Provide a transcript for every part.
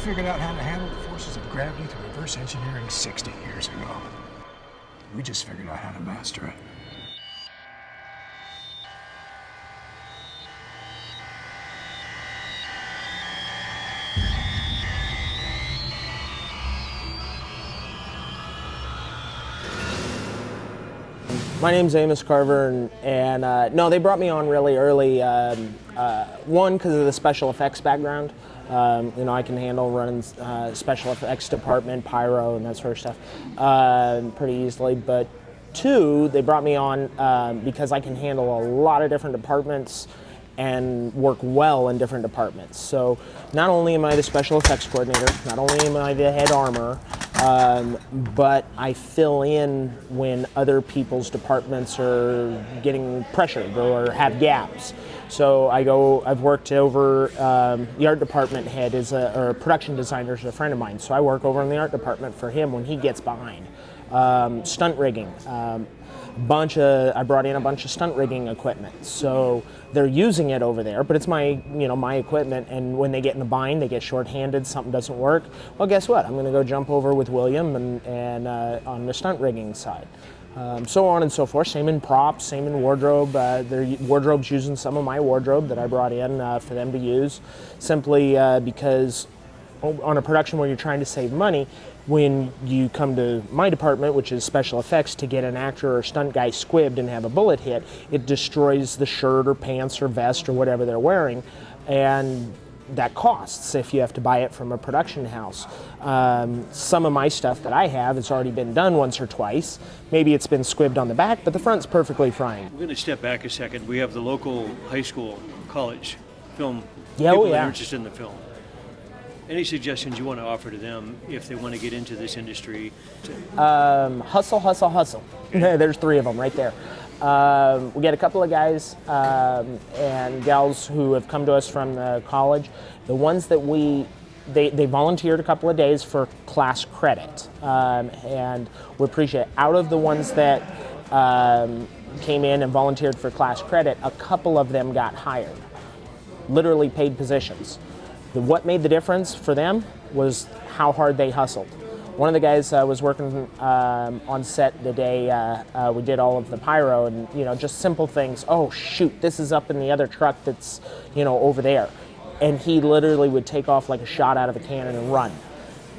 figured out how to handle the forces of gravity through reverse engineering 60 years ago. We just figured out how to master it. My name's Amos Carver, and no, they brought me on really early. One, because of the special effects background. I can handle running special effects department, pyro, and that sort of stuff pretty easily. But two, they brought me on because I can handle a lot of different departments and work well in different departments. So not only am I the special effects coordinator, not only am I the head armorer, but I fill in when other people's departments are getting pressured or have gaps. So I've worked over, the art department head or production designer is a friend of mine, so I work over in the art department for him when he gets behind. Stunt rigging. I brought in a bunch of stunt rigging equipment, so they're using it over there, but it's my equipment, and when they get in a bind, they get short-handed, something doesn't work, well, guess what? I'm going to go jump over with William and on the stunt rigging side. So on and so forth, same in props, same in wardrobe. Their wardrobe's using some of my wardrobe that I brought in for them to use, simply because on a production where you're trying to save money, when you come to my department, which is special effects, to get an actor or stunt guy squibbed and have a bullet hit, it destroys the shirt or pants or vest or whatever they're wearing, and that costs if you have to buy it from a production house. Some of my stuff that I have has already been done once or twice. Maybe it's been squibbed on the back, but the front's perfectly fine. We're going to step back a second. We have the local high school, college film, Yeah, people oh, that yeah. are interested in the film. Any suggestions you want to offer to them if they want to get into this industry? Hustle, hustle, hustle. There's three of them right there. We get a couple of guys and gals who have come to us from the college. The ones that they volunteered a couple of days for class credit, and we appreciate it. Out of the ones that came in and volunteered for class credit, a couple of them got hired, literally paid positions. What made the difference for them was how hard they hustled. One of the guys was working on set the day we did all of the pyro, and just simple things. Oh shoot, this is up in the other truck that's over there, and he literally would take off like a shot out of a cannon and run,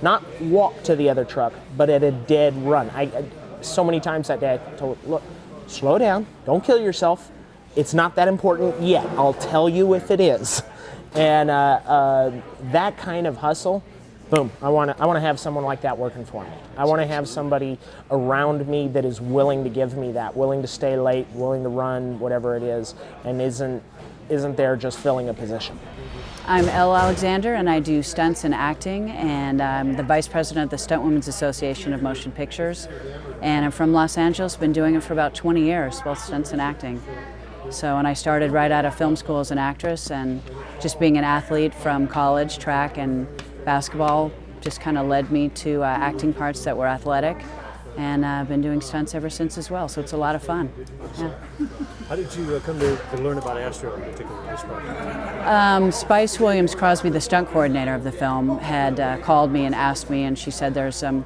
not walk to the other truck, but at a dead run. I so many times that day I told, look, slow down, don't kill yourself. It's not that important yet. I'll tell you if it is. And that kind of hustle, boom, I want to have someone like that working for me. I want to have somebody around me that is willing to give me that, willing to stay late, willing to run, whatever it is, and isn't there just filling a position. I'm Elle Alexander, and I do stunts and acting, and I'm the vice president of the Stunt Women's Association of Motion Pictures, and I'm from Los Angeles, been doing it for about 20 years, both stunts and acting. So, and I started right out of film school as an actress, and just being an athlete from college, track and basketball just kind of led me to acting parts that were athletic, and I've been doing stunts ever since as well, so it's a lot of fun. Yeah. How did you come to learn about Astro in particular, this part? Spice Williams-Crosby, the stunt coordinator of the film, had called me and asked me, and she said there's some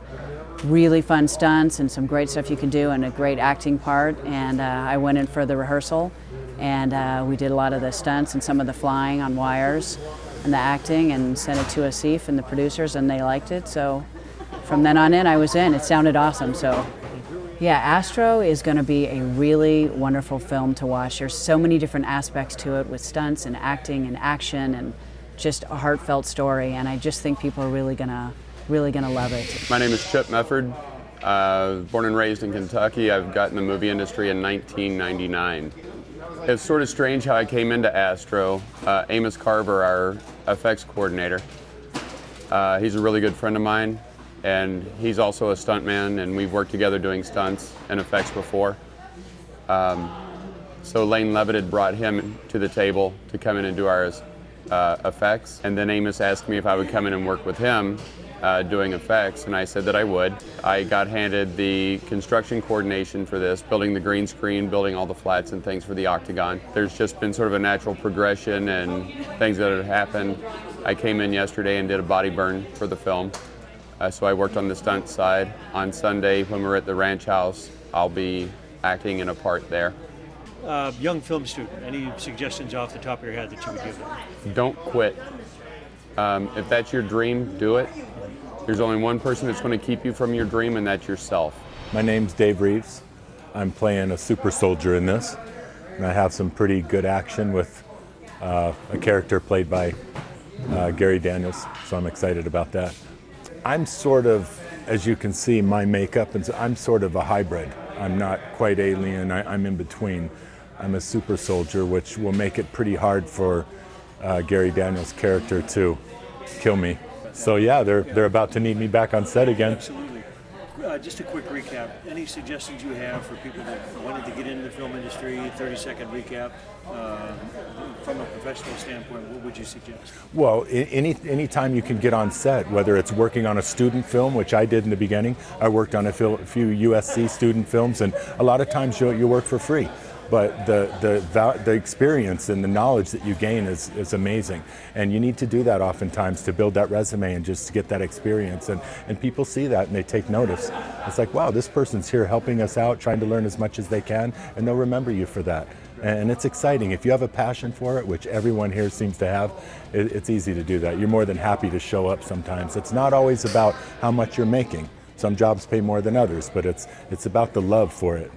really fun stunts and some great stuff you can do and a great acting part, and I went in for the rehearsal, and we did a lot of the stunts and some of the flying on wires and the acting, and sent it to Asif and the producers, and they liked it, so from then on in I was in. It sounded awesome. So yeah, Astro is going to be a really wonderful film to watch. There's so many different aspects to it with stunts and acting and action and just a heartfelt story, and I just think people are really gonna love it. My name is Chip Mefford. Born and raised in Kentucky. I've got in the movie industry in 1999. It's sort of strange how I came into Astro. Amos Carver, our effects coordinator, he's a really good friend of mine, and he's also a stuntman, and we've worked together doing stunts and effects before. So Lane Levitt had brought him to the table to come in and do our effects, and then Amos asked me if I would come in and work with him doing effects, and I said that I would. I got handed the construction coordination for this, building the green screen, building all the flats and things for the Octagon. There's just been sort of a natural progression and things that have happened I came in yesterday and did a body burn for the film. So I worked on the stunt side. On Sunday, when we're at the ranch house, I'll be acting in a part there. Young film student, any suggestions off the top of your head that you would give them? Don't quit. If that's your dream, do it. There's only one person that's going to keep you from your dream, and that's yourself. My name's Dave Reeves. I'm playing a super soldier in this, and I have some pretty good action with a character played by Gary Daniels, so I'm excited about that. I'm sort of, as you can see, my makeup, and I'm sort of a hybrid. I'm not quite alien, I'm in between. I'm a super soldier, which will make it pretty hard for Gary Daniels' character to kill me. So yeah, they're about to need me back on set again. Absolutely. Just a quick recap. Any suggestions you have for people that wanted to get into the film industry? 30-second recap. From a professional standpoint, what would you suggest? Well, any time you can get on set, whether it's working on a student film, which I did in the beginning. I worked on a few USC student films, and a lot of times you work for free. But the experience and the knowledge that you gain is amazing. And you need to do that oftentimes to build that resume and just to get that experience. And people see that and they take notice. It's like, wow, this person's here helping us out, trying to learn as much as they can, and they'll remember you for that. And it's exciting. If you have a passion for it, which everyone here seems to have, it's easy to do that. You're more than happy to show up sometimes. It's not always about how much you're making. Some jobs pay more than others, but it's about the love for it.